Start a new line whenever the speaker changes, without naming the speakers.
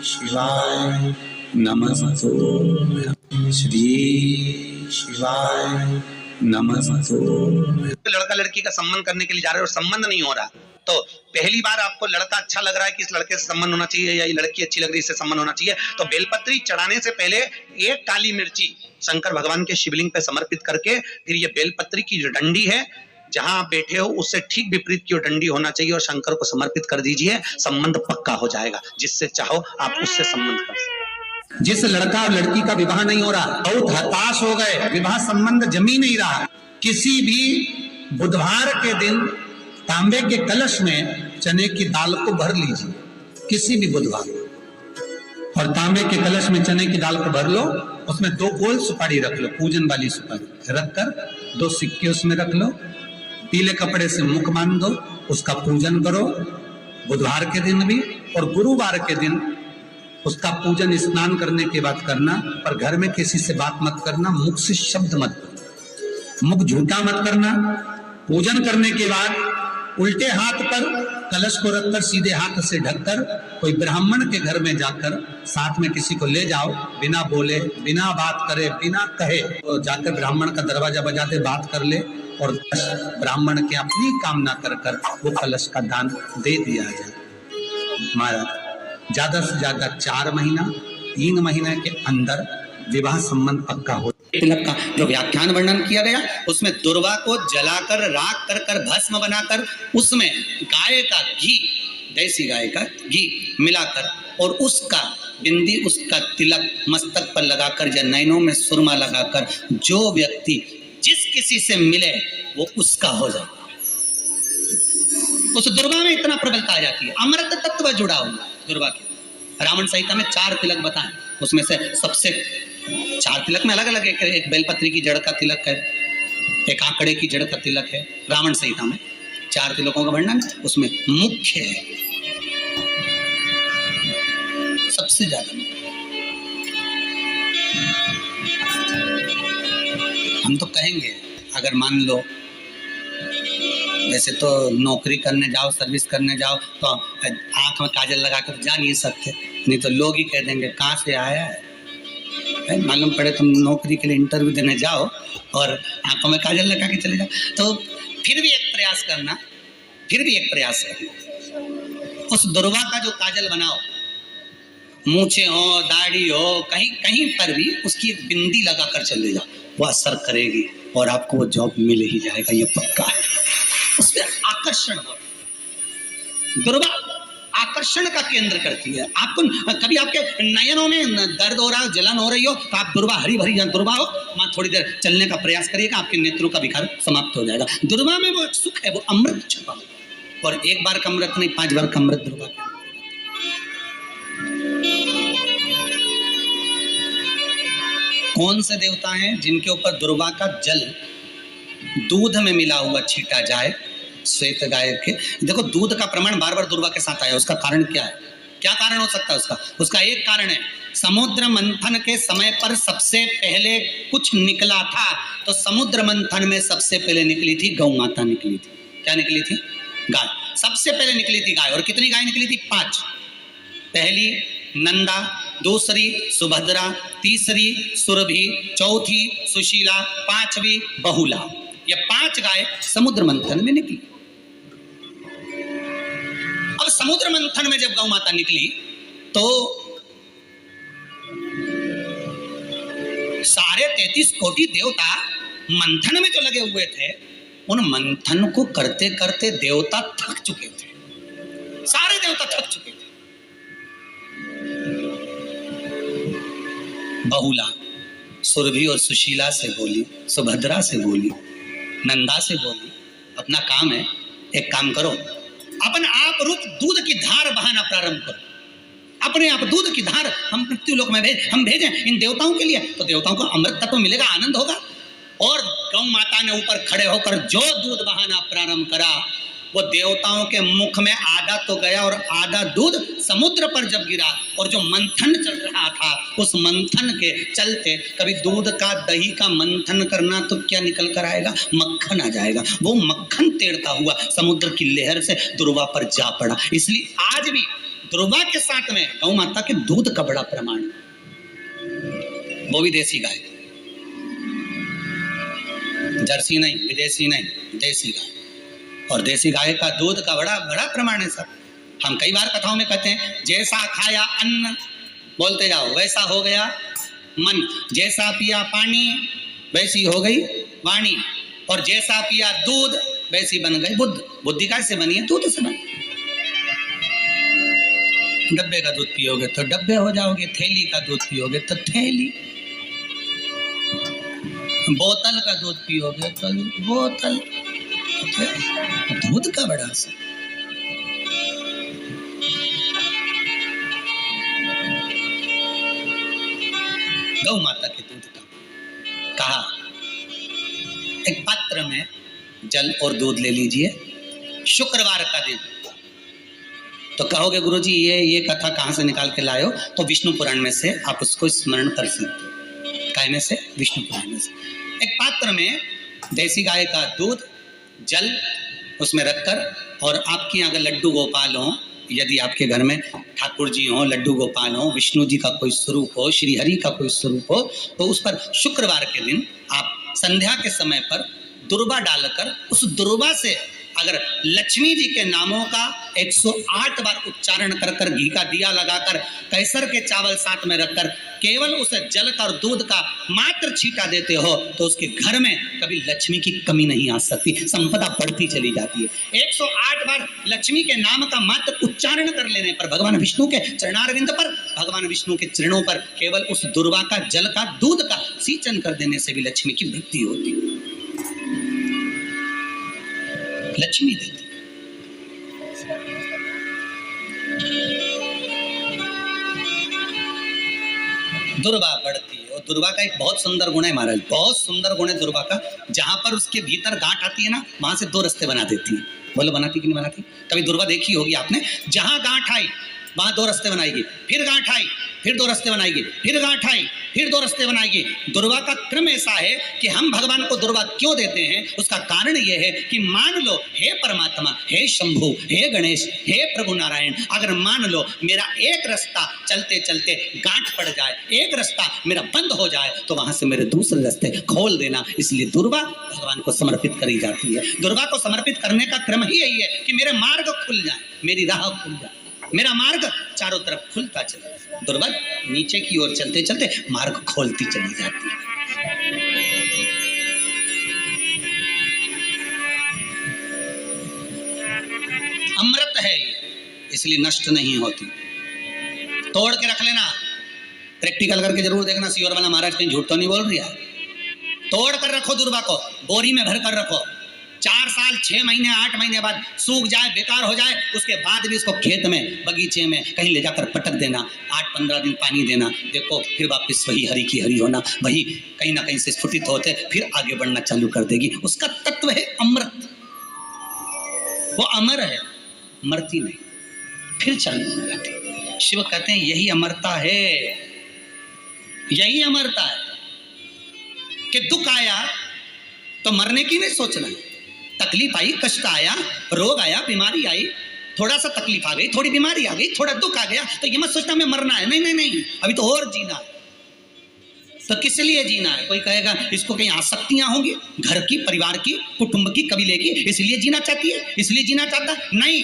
शिवाय नमस्तु। श्री शिवाय नमस्तु।
लड़का लड़की का संबंध करने के लिए जा रहे हो और संबंध नहीं हो रहा, तो पहली बार आपको लड़का अच्छा लग रहा है कि इस लड़के से संबंध होना चाहिए या ये लड़की अच्छी लग रही है इससे संबंध होना चाहिए, तो बेलपत्री चढ़ाने से पहले एक काली मिर्ची शंकर भगवान के शिवलिंग पे समर्पित करके फिर ये बेलपत्री की जो डंडी है जहां आप बैठे हो उससे ठीक विपरीत की डंडी होना चाहिए और शंकर को समर्पित कर दीजिए, संबंध पक्का हो जाएगा। जिससे चाहो आप उससे संबंध कर सकते। जिस लड़का और लड़की का विवाह नहीं हो रहा, बहुत हताश हो गए, विवाह संबंध जमी नहीं रहा, किसी भी बुधवार के दिन तांबे के कलश में चने की दाल को भर लीजिए, किसी भी बुधवार, और तांबे के कलश में चने की दाल को भर लो, उसमें 2 गोल सुपारी रख लो, पूजन वाली सुपारी रखकर 2 सिक्के उसमें रख लो, पीले कपड़े से मुख बांध दो, उसका पूजन करो बुधवार के दिन भी, और गुरुवार के दिन उसका पूजन स्नान करने के बाद करना, पर घर में किसी से बात मत करना, मुख से शब्द मत, मुख झूठा मत करना। पूजन करने के बाद उल्टे हाथ पर कलश को रखकर सीधे हाथ से ढककर कोई ब्राह्मण के घर में जाकर साथ में किसी को ले जाओ, बिना बोले, बिना बात करे, बिना कहे, तो जाकर ब्राह्मण का दरवाजा बजा दे, बात कर ले, और ब्राह्मण के अपनी कामना कर कर वो कलश का दान दे दिया जाए। महाराज ज्यादा से ज्यादा 4 महीना 3 महीने के अंदर विवाह संबंध पक्का हो।
तिलक का जो व्याख्यान वर्णन किया गया उसमें दुर्वा को जलाकर राख कर कर भस्म बनाकर उसमें गाय का घी, देसी गाय का घी मिलाकर और उसका बिंदी, उसका तिलक मस्तक पर लगाकर या नैनों में सुरमा लगाकर जो व्यक्ति जिस किसी से मिले वो उसका हो जाए। उस दुर्वा में इतना प्रबलता आ जाती है, अमृत तत्व जुड़ा हुआ दुर्वा के। रावण संहिता में 4 तिलक बताएं, उसमें से सबसे 4 तिलक में अलग अलग एक बेलपत्री की जड़ का तिलक है, एक आंकड़े की जड़ का तिलक है। रावण संहिता में 4 तिलकों का वर्णन, उसमें मुख्य है सबसे ज्यादा। हम तो कहेंगे अगर मान लो वैसे तो नौकरी करने जाओ, सर्विस करने जाओ तो आंख में काजल लगा कर जा नहीं सकते, नहीं तो लोग ही कह देंगे कहाँ से आया है। मालूम पड़े तुम नौकरी के लिए इंटरव्यू देने जाओ और आंखों में काजल लगा के चले जाओ, तो फिर भी एक प्रयास करना, उस दुर्वा का जो काजल बनाओ, मूछे हो, दाढ़ी हो, कहीं कहीं पर भी उसकी एक बिंदी लगा कर चले जाओ, वो असर करेगी और आपको वो जॉब मिल ही जाएगा, ये पक्का है। उसमें आकर्षण हो, दुर्वा आकर्षण का केंद्र करती है। आपको कभी आपके नयनों में दर्द हो रहा हो, जलन हो रही हो, तो आप दुर्वा, हरी भरी दुर्वा हो, वहां थोड़ी देर चलने का प्रयास करिएगा, आपके नेत्रों का विकार समाप्त हो जाएगा। दुर्वा में वो सुख है, वो अमृत छुपा, और एक बार का अमृत नहीं, 5 बार का अमृत दुर्वा का। कौन से देवता हैं जिनके ऊपर दुर्वा का जल दूध में मिला हुआ छीटा जाए? श्वेत गाय के। देखो दूध का प्रमाण बार बार दुर्वा के साथ आया, उसका कारण क्या है? क्या कारण हो सकता है उसका एक कारण है, समुद्र मंथन के समय पर सबसे पहले कुछ निकला था, तो समुद्र मंथन में सबसे पहले निकली थी गौ माता, निकली थी। क्या निकली थी? गाय। सबसे पहले निकली थी गाय। और कितनी गाय निकली थी? 5। पहली नंदा, दूसरी सुभद्रा, तीसरी सुरभि, चौथी सुशीला, 5वीं बहुला। ये 5 गाय समुद्र मंथन में निकली। अब समुद्र मंथन में जब गौ माता निकली तो सारे 33 कोटि देवता मंथन में जो लगे हुए थे, उन मंथन को करते करते देवता थक चुके थे, सारे देवता थक चुके थे। बहुला सुरभि और सुशीला से बोली, सुभद्रा से बोली, नंदा से बोली, अपना काम है, एक काम करो, अपन आप रूप दूध की धार बहाना प्रारंभ करो, अपने आप दूध की धार हम पृथ्वीलोक में हम भेजें इन देवताओं के लिए, तो देवताओं को अमृत तत्व मिलेगा, आनंद होगा। और गौ माता ने ऊपर खड़े होकर जो दूध बहाना प्रारंभ करा, वो देवताओं के मुख में आधा तो गया और आधा दूध समुद्र पर जब गिरा, और जो मंथन चल रहा था उस मंथन के चलते, कभी दूध का दही का मंथन करना तो क्या निकल कर आएगा? मक्खन आ जाएगा। वो मक्खन तैरता हुआ समुद्र की लहर से दुर्वा पर जा पड़ा। इसलिए आज भी दुर्वा के साथ में गौ माता के दूध का बड़ा प्रमाण, वो भी देसी गाय, जर्सी नहीं, विदेशी नहीं, देसी गाय। और देसी गाय का दूध का बड़ा बड़ा प्रमाण है सर। हम कई बार कथाओं में कहते हैं जैसा खाया अन्न, बोलते जाओ, वैसा हो गया मन, जैसा पिया पानी वैसी हो गई वाणी, और जैसा पिया दूध वैसी बन गई बुद्ध। बुद्धि कैसे बनी है? दूध से बनी। डब्बे का दूध पियोगे तो डब्बे हो जाओगे, थैली का दूध पियोगे तो थैली, बोतल का दूध पियोगे तो बोतल। दूध का बड़ा असर। गौ माता के दूध का कहा, एक पात्र में जल और दूध ले लीजिए, शुक्रवार का दिन। तो कहोगे गुरुजी ये कथा कहाँ से निकाल के लाए हो? तो विष्णु पुराण में से आप उसको स्मरण कर सकते हो। काय में से? विष्णु पुराण में से। एक पात्र में देसी गाय का दूध, जल उसमें रखकर, और आपके यहाँ अगर लड्डू गोपाल हो, यदि आपके घर में ठाकुर जी हो, लड्डू गोपाल हो, विष्णु जी का कोई स्वरूप हो, श्री हरि का कोई स्वरूप हो, तो उस पर शुक्रवार के दिन आप संध्या के समय पर दुर्वा डालकर, उस दुर्वा से अगर लक्ष्मी जी के नामों का 108 बार उच्चारण कर कर, घी का दिया लगाकर, कैसर के चावल साथ में रखकर, केवल उस जल का और दूध का मात्र छींटा देते हो, तो उसके घर में कभी लक्ष्मी की कमी नहीं आ सकती, संपदा बढ़ती चली जाती है। 108 बार लक्ष्मी के नाम का मात्र उच्चारण कर लेने पर, भगवान विष्णु के चरणारविंद पर, भगवान विष्णु के चरणों पर केवल उस दुर्वा का, जल का, दूध का सिंचन कर देने से भी लक्ष्मी की वृद्धि होती है, लक्ष्मी देती। दुर्वा बढ़ती है, और दुर्वा का एक बहुत सुंदर गुण है महाराज, बहुत सुंदर गुण है दुर्वा का। जहां पर उसके भीतर गांठ आती है ना, वहां से 2 रास्ते बना देती है। बोलो बनाती कि नहीं बनाती? कभी दुर्वा देखी होगी आपने? जहां गांठ आई वहां 2 रास्ते बनाएगी, फिर गांठ आई फिर 2 रास्ते बनाएगी, फिर गांठ आई फिर 2 रास्ते बनाएगी। दुर्वा का क्रम ऐसा है कि हम भगवान को दुर्वा क्यों देते हैं? उसका कारण यह है कि मान लो हे परमात्मा, हे शंभु, हे गणेश, हे प्रभु नारायण, अगर मान लो मेरा एक रास्ता चलते चलते गांठ पड़ जाए, एक रास्ता मेरा बंद हो जाए, तो वहां से मेरे दूसरे रास्ते खोल देना। इसलिए दुर्वा भगवान को समर्पित करी जाती है। दुर्वा को समर्पित करने का क्रम ही यही है कि मेरे मार्ग खुल जाए, मेरी राह खुल जाए, मेरा मार्ग चारों तरफ खुलता चले। दुर्वा नीचे की ओर चलते चलते मार्ग खोलती चली जाती है। अमृत है ये, इसलिए नष्ट नहीं होती। तोड़ के रख लेना, प्रैक्टिकल करके जरूर देखना, सियोर वाला महाराज कहीं झूठ तो नहीं बोल रहा है। तोड़ कर रखो दुर्वा को, बोरी में भर कर रखो, 4 साल 6 महीने 8 महीने बाद सूख जाए, बेकार हो जाए, उसके बाद भी उसको खेत में, बगीचे में कहीं ले जाकर पटक देना, 8-15 दिन पानी देना, देखो फिर वापस वही हरी की हरी होना, वही कहीं ना कहीं से स्फुटित होते, फिर आगे बढ़ना चालू कर देगी। उसका तत्व है अमृत, वो अमर है, मरती नहीं, फिर चालू हो जाती। शिव कहते हैं यही अमरता है, यही अमरता है कि दुख आया तो मरने की नहीं सोचना, तकलीफ आई, कष्ट आया, रोग आया, बीमारी आई, थोड़ा सा तकलीफ आ गई, थोड़ी बीमारी आ गई, थोड़ा दुख आ गया, तो ये मत सोचना मैं मरना है, नहीं नहीं नहीं, अभी तो और जीना है। तो किस लिए जीना है? कोई कहेगा इसको कहीं आसक्तियां होंगी, घर की, परिवार की, कुटुंब की, कबीले की, इसलिए जीना चाहती है, इसलिए जीना चाहता, नहीं।